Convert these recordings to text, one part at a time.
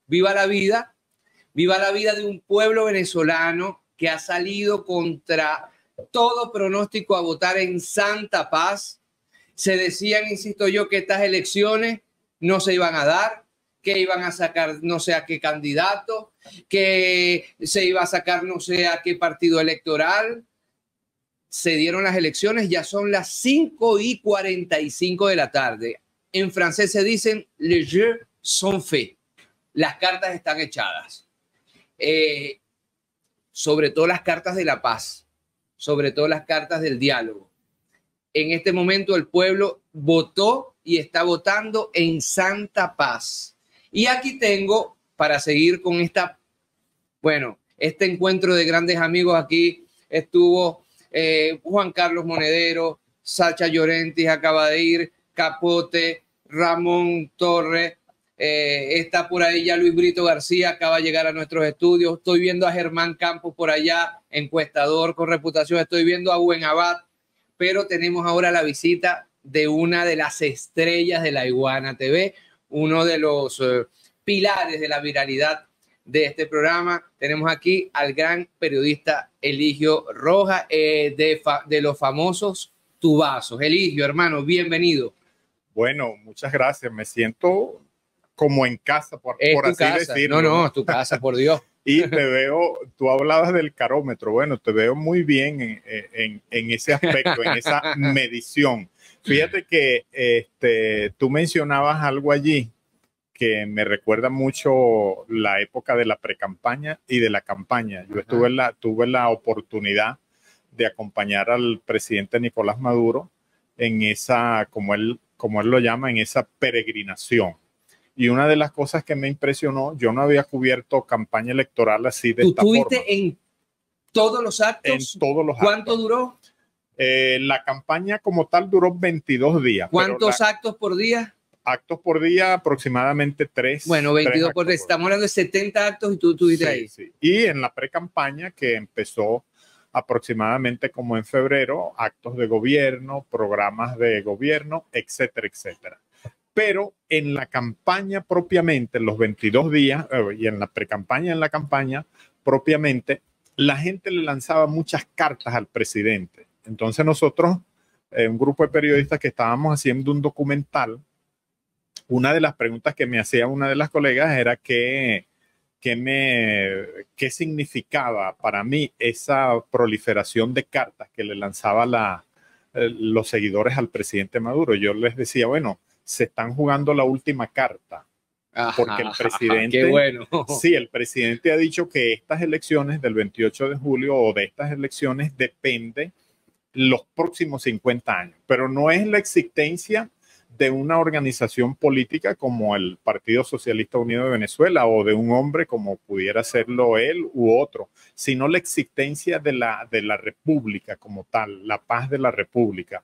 viva la vida de un pueblo venezolano que ha salido contra todo pronóstico a votar en santa paz. Se decían, insisto yo, que estas elecciones no se iban a dar, que iban a sacar no sé a qué candidato, que se iba a sacar no sé a qué partido electoral. Se dieron las elecciones, ya son las 5:45 de la tarde. En francés se dicen les jeux sont faits. Las cartas están echadas. Sobre todo las cartas de la paz, sobre todo las cartas del diálogo. En este momento el pueblo votó y está votando en santa paz. Y aquí tengo, para seguir con este encuentro de grandes amigos, aquí estuvo Juan Carlos Monedero, Sacha Llorenti acaba de ir, Capote, Ramón Torres, está por ahí ya Luis Brito García, acaba de llegar a nuestros estudios. Estoy viendo a Germán Campos por allá, encuestador con reputación. Estoy viendo a Buen Abad, pero tenemos ahora la visita de una de las estrellas de la Iguana TV, uno de los pilares de la viralidad de este programa. Tenemos aquí al gran periodista Eligio Rojas, de los famosos Tubazos. Eligio, hermano, bienvenido. Bueno, muchas gracias. Me siento como en casa, por así decirlo. No, es tu casa, por Dios. Y te veo, tú hablabas del carómetro. Bueno, te veo muy bien en ese aspecto, en esa medición. Fíjate que tú mencionabas algo allí que me recuerda mucho la época de la precampaña y de la campaña. Yo tuve la oportunidad de acompañar al presidente Nicolás Maduro en esa, como él lo llama, en esa peregrinación. Y una de las cosas que me impresionó, yo no había cubierto campaña electoral así de esta forma. ¿Tú estuviste en todos los actos? En todos los actos. ¿Cuánto actos. duró? La campaña como tal duró 22 días. ¿Cuántos actos por día? Actos por día, aproximadamente 3. Bueno, 22 por día. Estamos hablando de 70 actos y tú estuviste ahí. Sí. Y en la pre-campaña, que empezó aproximadamente como en febrero, actos de gobierno, programas de gobierno, etcétera, etcétera. Pero en la campaña propiamente, en los 22 días, y en la pre-campaña, en la campaña propiamente, la gente le lanzaba muchas cartas al presidente. Entonces nosotros, un grupo de periodistas que estábamos haciendo un documental, una de las preguntas que me hacía una de las colegas era qué significaba para mí esa proliferación de cartas que le lanzaba los seguidores al presidente Maduro. Yo les decía, bueno, se están jugando la última carta. Porque el presidente, qué bueno. Sí, el presidente ha dicho que estas elecciones del 28 de julio o de estas elecciones depende los próximos 50 años. Pero no es la existencia de una organización política como el Partido Socialista Unido de Venezuela o de un hombre como pudiera serlo él u otro, sino la existencia de la república como tal, la paz de la república.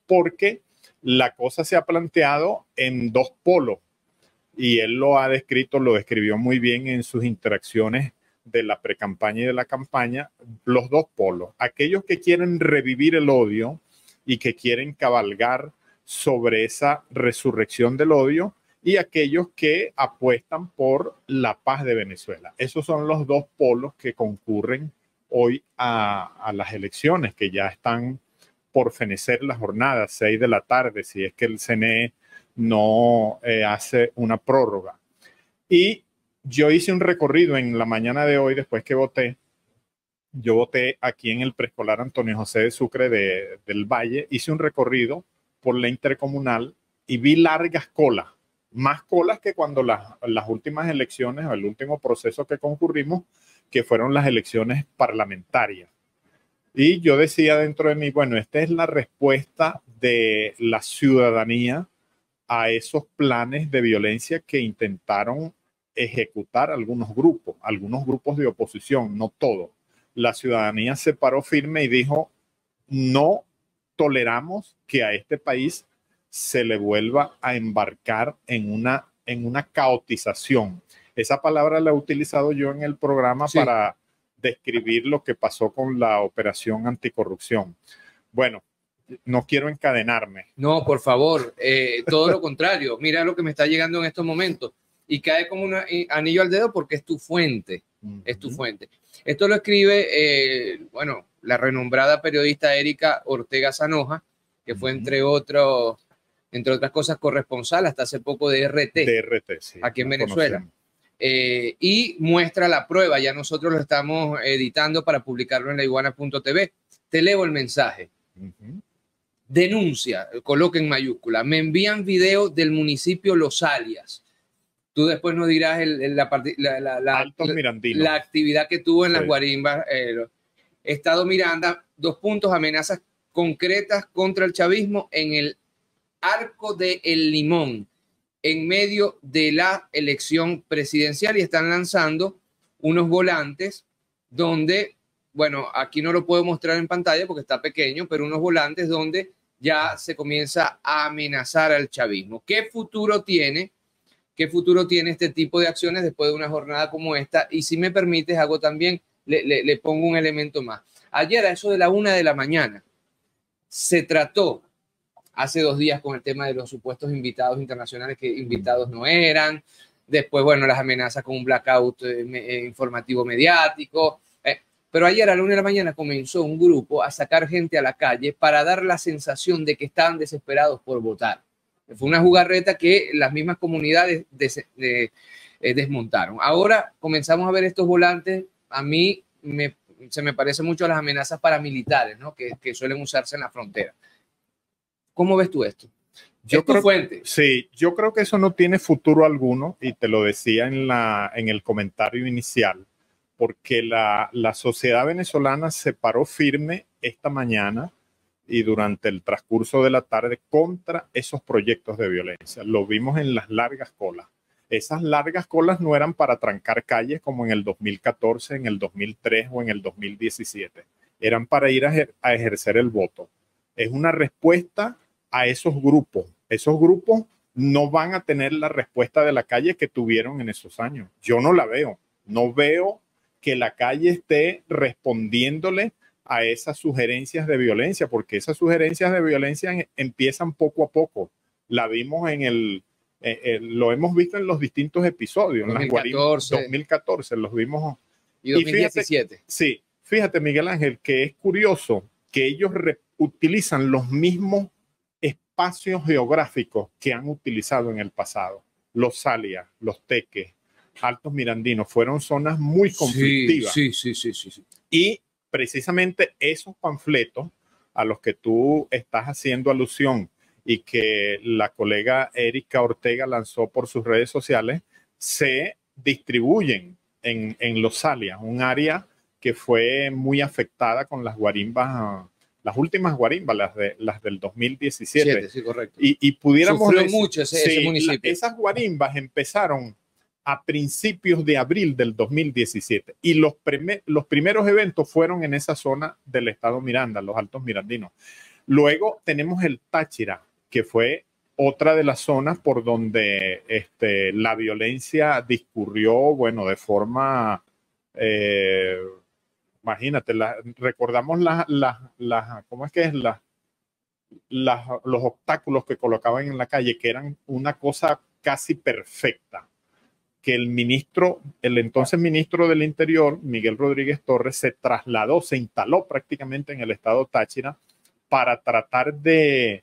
Porque la cosa se ha planteado en dos polos y él lo ha descrito, lo describió muy bien en sus interacciones de la precampaña y de la campaña, los dos polos. Aquellos que quieren revivir el odio y que quieren cabalgar sobre esa resurrección del odio y aquellos que apuestan por la paz de Venezuela. Esos son los dos polos que concurren hoy a las elecciones, que ya están por fenecer la jornada, 6 de la tarde, si es que el CNE no hace una prórroga. Y yo hice un recorrido en la mañana de hoy, después que voté. Yo voté aquí en el preescolar Antonio José de Sucre del Valle. Hice un recorrido por la intercomunal y vi largas colas, más colas que cuando las últimas elecciones o el último proceso que concurrimos, que fueron las elecciones parlamentarias. Y yo decía dentro de mí, bueno, esta es la respuesta de la ciudadanía a esos planes de violencia que intentaron ejecutar algunos grupos de oposición, no todos. La ciudadanía se paró firme y dijo, no toleramos que a este país se le vuelva a embarcar en una caotización. Esa palabra la he utilizado yo en el programa para describir lo que pasó con la operación anticorrupción. Bueno, no quiero encadenarme. No, por favor, todo lo contrario. Mira lo que me está llegando en estos momentos. y cae como un anillo al dedo porque es tu fuente, es tu Ujú. fuente. Esto lo escribe, bueno, la renombrada periodista Erika Ortega Sanoja, que fue Ujú. entre otras cosas corresponsal hasta hace poco de RT, DRT, sí, aquí en la Venezuela. conocemos. Y muestra la prueba, ya nosotros lo estamos editando para publicarlo en laiguana.tv. Te leo el mensaje. Ujú. Denuncia, coloca en mayúscula, me envían video del municipio Los Alias. Tú después nos dirás Altos Mirandinos. la actividad que tuvo en las Sí. guarimbas. Estado Miranda, 2 puntos, amenazas concretas contra el chavismo en el Arco de El Limón, en medio de la elección presidencial, y están lanzando unos volantes donde, bueno, aquí no lo puedo mostrar en pantalla porque está pequeño, pero unos volantes donde ya se comienza a amenazar al chavismo. ¿Qué futuro tiene? ¿Qué futuro tiene este tipo de acciones después de una jornada como esta? Y si me permites, hago también, le pongo un elemento más. Ayer a eso de la 1 de la mañana se trató hace 2 días con el tema de los supuestos invitados internacionales que invitados no eran. Después, bueno, las amenazas con un blackout informativo mediático. Pero ayer a la 1 de la mañana comenzó un grupo a sacar gente a la calle para dar la sensación de que estaban desesperados por votar. Fue una jugarreta que las mismas comunidades desmontaron. Ahora comenzamos a ver estos volantes. A mí se me parece mucho a las amenazas paramilitares, ¿no? que suelen usarse en la frontera. ¿Cómo ves tú esto? Yo ¿Es tu creo, fuente? sí, yo creo que eso no tiene futuro alguno y te lo decía en el comentario inicial, porque la sociedad venezolana se paró firme esta mañana y durante el transcurso de la tarde contra esos proyectos de violencia. Lo vimos en las largas colas. Esas largas colas no eran para trancar calles como en el 2014, en el 2003 o en el 2017. Eran para ir a ejercer el voto. Es una respuesta a esos grupos. Esos grupos no van a tener la respuesta de la calle que tuvieron en esos años. Yo no la veo. No veo que la calle esté respondiéndole a esas sugerencias de violencia, porque esas sugerencias de violencia empiezan poco a poco. La vimos lo hemos visto en los distintos episodios. 2014. En las 2014 los vimos. Y 2017. Fíjate, sí, fíjate, Miguel Ángel, que es curioso que ellos utilizan los mismos espacios geográficos que han utilizado en el pasado. Los Alias, los Teques, Altos Mirandinos, fueron zonas muy conflictivas. Sí. Y precisamente esos panfletos a los que tú estás haciendo alusión y que la colega Erika Ortega lanzó por sus redes sociales, se distribuyen en Los Alias, un área que fue muy afectada con las guarimbas, las últimas guarimbas, las del 2017. Sí, correcto. Y pudiéramos sufrió decir, mucho ese municipio. esas guarimbas empezaron a principios de abril del 2017 y los primeros eventos fueron en esa zona del estado Miranda, los Altos Mirandinos. Luego tenemos el Táchira, que fue otra de las zonas por donde la violencia discurrió, bueno, de forma, imagínate, recordamos ¿cómo es que es? Los obstáculos que colocaban en la calle, que eran una cosa casi perfecta, que el entonces ministro del Interior, Miguel Rodríguez Torres, se trasladó, se instaló prácticamente en el estado Táchira para tratar de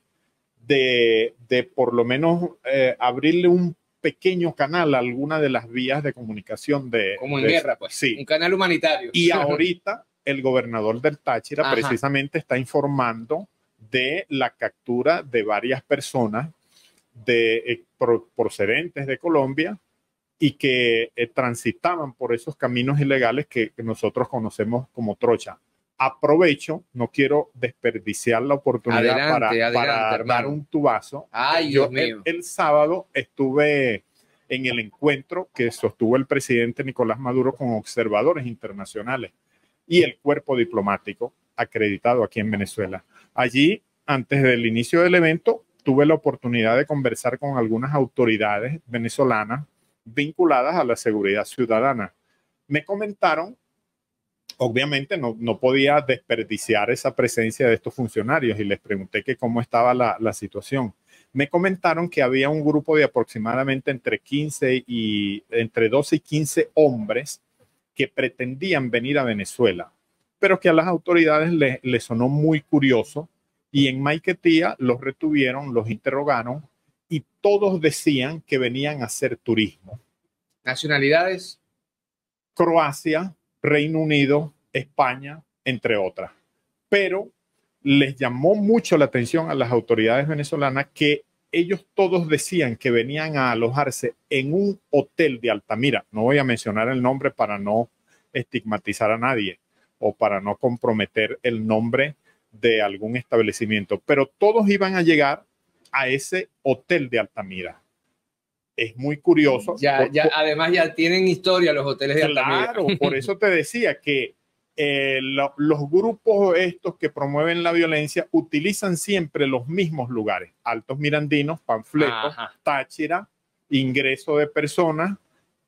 por lo menos abrirle un pequeño canal a alguna de las vías de comunicación como en guerra, pues. Sí. Un canal humanitario. Y ahorita el gobernador del Táchira precisamente está informando de la captura de varias personas procedentes de Colombia y que transitaban por esos caminos ilegales que nosotros conocemos como trocha. Aprovecho, no quiero desperdiciar la oportunidad para dar un tubazo. Ay, Dios mío. El sábado estuve en el encuentro que sostuvo el presidente Nicolás Maduro con observadores internacionales y el cuerpo diplomático acreditado aquí en Venezuela. Allí, antes del inicio del evento, tuve la oportunidad de conversar con algunas autoridades venezolanas vinculadas a la seguridad ciudadana. Me comentaron, obviamente no podía desperdiciar esa presencia de estos funcionarios y les pregunté que cómo estaba la situación. me comentaron que había un grupo de aproximadamente entre 12 y 15 hombres que pretendían venir a Venezuela, pero que a las autoridades les sonó muy curioso y en Maiquetía los retuvieron, los interrogaron y todos decían que venían a hacer turismo. ¿Nacionalidades? Croacia, Reino Unido, España, entre otras. Pero les llamó mucho la atención a las autoridades venezolanas que ellos todos decían que venían a alojarse en un hotel de Altamira. No voy a mencionar el nombre para no estigmatizar a nadie o para no comprometer el nombre de algún establecimiento, pero todos iban a llegar a ese hotel de Altamira. Es muy curioso. Además ya tienen historia los hoteles de Altamira. Claro, por eso te decía que los grupos estos que promueven la violencia utilizan siempre los mismos lugares. Altos Mirandinos, Panfletos, Táchira, ingreso de personas,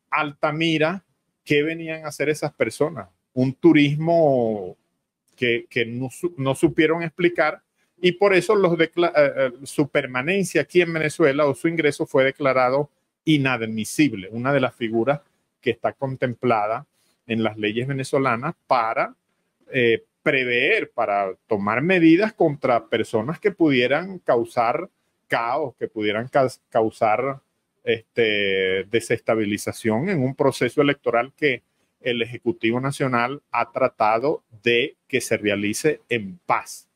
Altamira. ¿Qué venían a hacer esas personas? Un turismo que no supieron explicar y por eso su permanencia aquí en Venezuela o su ingreso fue declarado inadmisible. Una de las figuras que está contemplada en las leyes venezolanas para prever, para tomar medidas contra personas que pudieran causar caos, que pudieran causar desestabilización en un proceso electoral que el Ejecutivo Nacional ha tratado de que se realice en paz.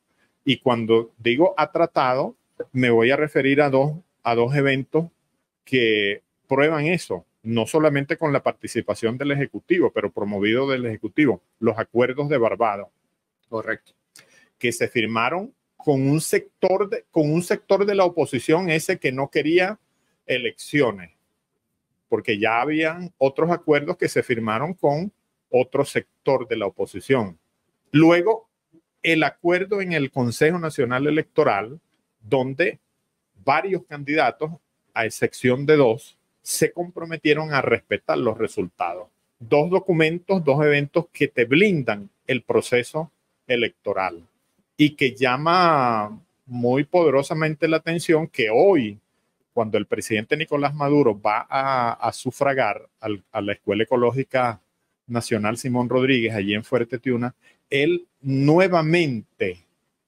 Y cuando digo ha tratado, me voy a referir a dos eventos que prueban eso, no solamente con la participación del Ejecutivo, pero promovido del Ejecutivo, los acuerdos de Barbados. Correcto. Que se firmaron con un sector de la oposición ese que no quería elecciones, porque ya habían otros acuerdos que se firmaron con otro sector de la oposición. Luego, el acuerdo en el Consejo Nacional Electoral, donde varios candidatos, a excepción de dos, se comprometieron a respetar los resultados. Dos documentos, dos eventos que te blindan el proceso electoral y que llama muy poderosamente la atención que hoy, cuando el presidente Nicolás Maduro va a sufragar a la Escuela Ecológica Nacional Simón Rodríguez, allí en Fuerte Tiuna, él nuevamente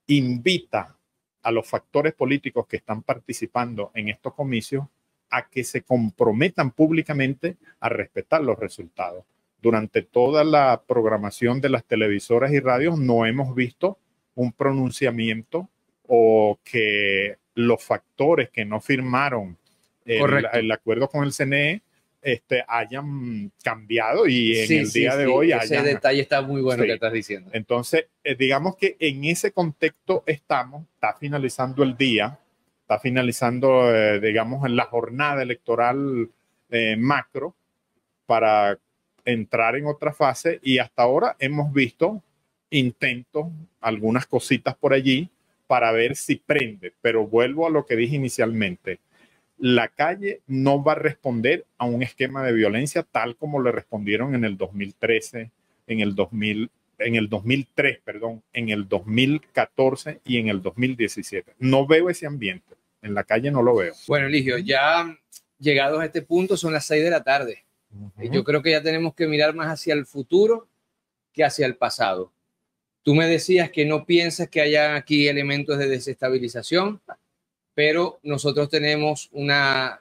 invita a los factores políticos que están participando en estos comicios a que se comprometan públicamente a respetar los resultados. Durante toda la programación de las televisoras y radios no hemos visto un pronunciamiento o que los factores que no firmaron el acuerdo con el CNE hayan cambiado y en el día de hoy ese detalle está muy bueno que estás diciendo. Entonces, digamos que en ese contexto está finalizando el día, está finalizando, digamos, en la jornada electoral macro para entrar en otra fase y hasta ahora hemos visto intentos, algunas cositas por allí para ver si prende, pero vuelvo a lo que dije inicialmente. La calle no va a responder a un esquema de violencia tal como le respondieron en el 2013, en el 2003, perdón, en el 2014 y en el 2017. No veo ese ambiente. En la calle no lo veo. Bueno, Eligio, ya llegados a este punto son las 6 de la tarde. Yo creo que ya tenemos que mirar más hacia el futuro que hacia el pasado. Tú me decías que no piensas que haya aquí elementos de desestabilización, pero nosotros tenemos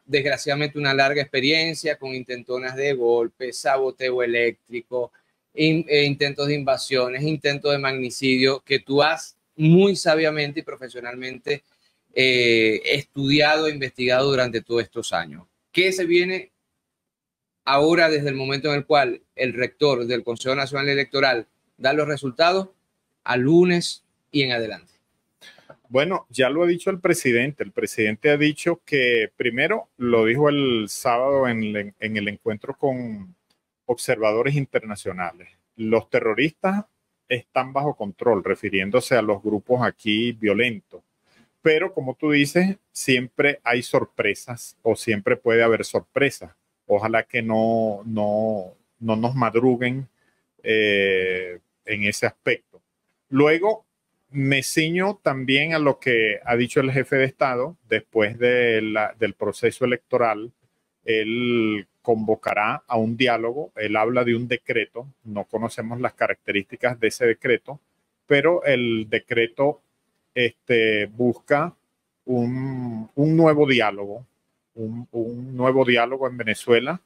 desgraciadamente una larga experiencia con intentonas de golpe, saboteo eléctrico, intentos de invasiones, intentos de magnicidio, que tú has muy sabiamente y profesionalmente estudiado e investigado durante todos estos años. ¿Qué se viene ahora desde el momento en el cual el rector del Consejo Nacional Electoral da los resultados al lunes y en adelante? Bueno, ya lo ha dicho el presidente. El presidente ha dicho que primero, lo dijo el sábado en el encuentro con observadores internacionales. Los terroristas están bajo control, refiriéndose a los grupos aquí violentos. Pero como tú dices, siempre hay sorpresas o siempre puede haber sorpresas. Ojalá que no nos madruguen en ese aspecto. Luego, me ciño también a lo que ha dicho el jefe de Estado. Después del proceso electoral, él convocará a un diálogo. Él habla de un decreto, no conocemos las características de ese decreto, pero el decreto busca un nuevo diálogo, un nuevo diálogo en Venezuela,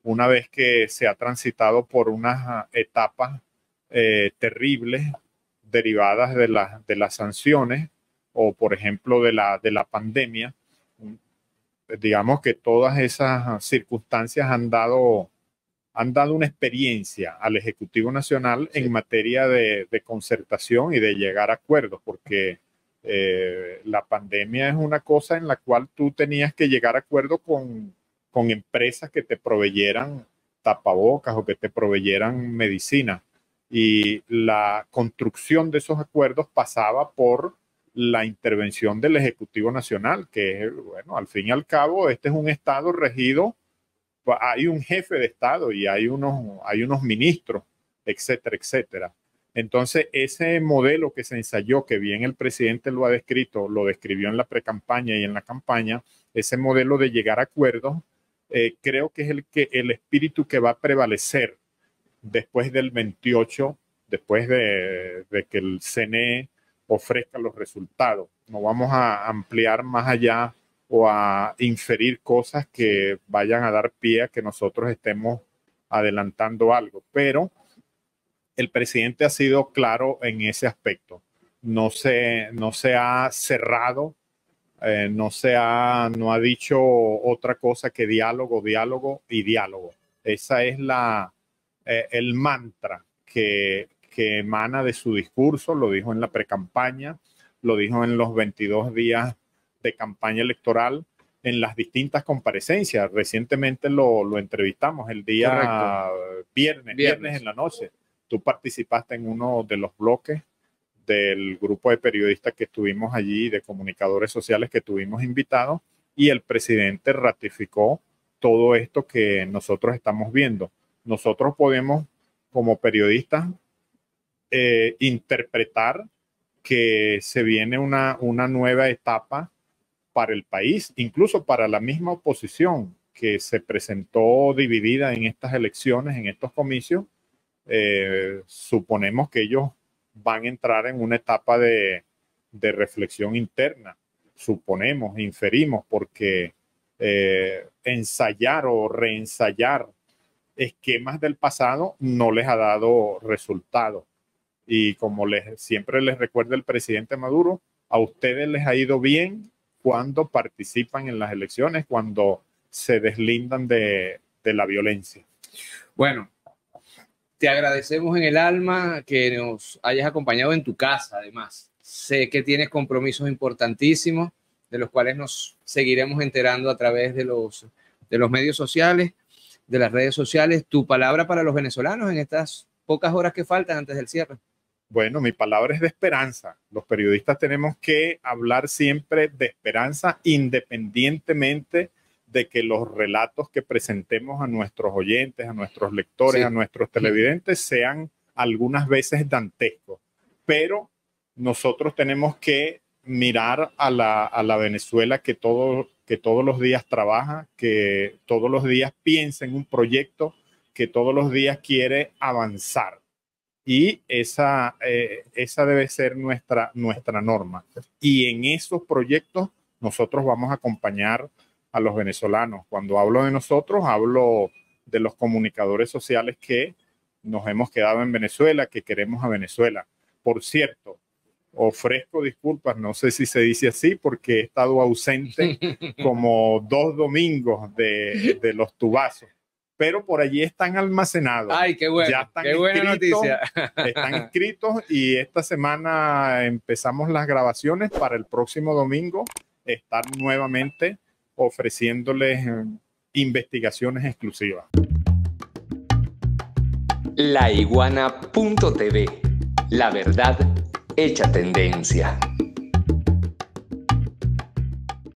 una vez que se ha transitado por unas etapas terribles derivadas de las sanciones o, por ejemplo, de la pandemia. Digamos que todas esas circunstancias han dado una experiencia al Ejecutivo Nacional en materia de concertación y de llegar a acuerdos, porque la pandemia es una cosa en la cual tú tenías que llegar a acuerdo con empresas que te proveyeran tapabocas o que te proveyeran medicina. Y la construcción de esos acuerdos pasaba por la intervención del Ejecutivo Nacional, que, bueno, al fin y al cabo, este es un Estado regido, hay un jefe de Estado y hay unos ministros, etcétera, etcétera. Entonces, ese modelo que se ensayó, que bien el presidente lo ha descrito, lo describió en la precampaña y en la campaña, ese modelo de llegar a acuerdos, creo que es el espíritu que va a prevalecer después del 28, después de que el CNE ofrezca los resultados. No vamos a ampliar más allá o a inferir cosas que vayan a dar pie a que nosotros estemos adelantando algo, pero el presidente ha sido claro en ese aspecto. No se ha cerrado, no ha dicho otra cosa que diálogo, diálogo y diálogo. Esa es el mantra que emana de su discurso. Lo dijo en la precampaña, lo dijo en los 22 días de campaña electoral, en las distintas comparecencias. Recientemente lo entrevistamos el día viernes en la noche. Tú participaste en uno de los bloques del grupo de periodistas que estuvimos allí, de comunicadores sociales que tuvimos invitados, y el presidente ratificó todo esto que nosotros estamos viendo. Nosotros podemos, como periodistas, interpretar que se viene una nueva etapa para el país, incluso para la misma oposición que se presentó dividida en estas elecciones, en estos comicios. Suponemos que ellos van a entrar en una etapa de reflexión interna. Suponemos, inferimos, porque ensayar o reensayar esquemas del pasado no les ha dado resultado. Y como siempre les recuerda el presidente Maduro, a ustedes les ha ido bien cuando participan en las elecciones, cuando se deslindan de la violencia. Bueno, te agradecemos en el alma que nos hayas acompañado en tu casa, además. Sé que tienes compromisos importantísimos, de los cuales nos seguiremos enterando a través de los medios sociales, de las redes sociales. Tu palabra para los venezolanos en estas pocas horas que faltan antes del cierre. Bueno, mi palabra es de esperanza. Los periodistas tenemos que hablar siempre de esperanza, independientemente de que los relatos que presentemos a nuestros oyentes, a nuestros lectores, a nuestros televidentes, sean algunas veces dantescos. Pero nosotros tenemos que mirar a la Venezuela que todos los días trabaja, que todos los días piensa en un proyecto, que todos los días quiere avanzar. Y esa debe ser nuestra norma. Y en esos proyectos nosotros vamos a acompañar a los venezolanos. Cuando hablo de nosotros, hablo de los comunicadores sociales que nos hemos quedado en Venezuela, que queremos a Venezuela. Por cierto, ofrezco disculpas, no sé si se dice así, porque he estado ausente como 2 domingos de los tubazos. Pero por allí están almacenados. ¡Ay, qué bueno! Ya están ¡Qué buena noticia! Están inscritos y esta semana empezamos las grabaciones para el próximo domingo estar nuevamente ofreciéndoles investigaciones exclusivas. Laiguana.tv. La verdad hecha tendencia.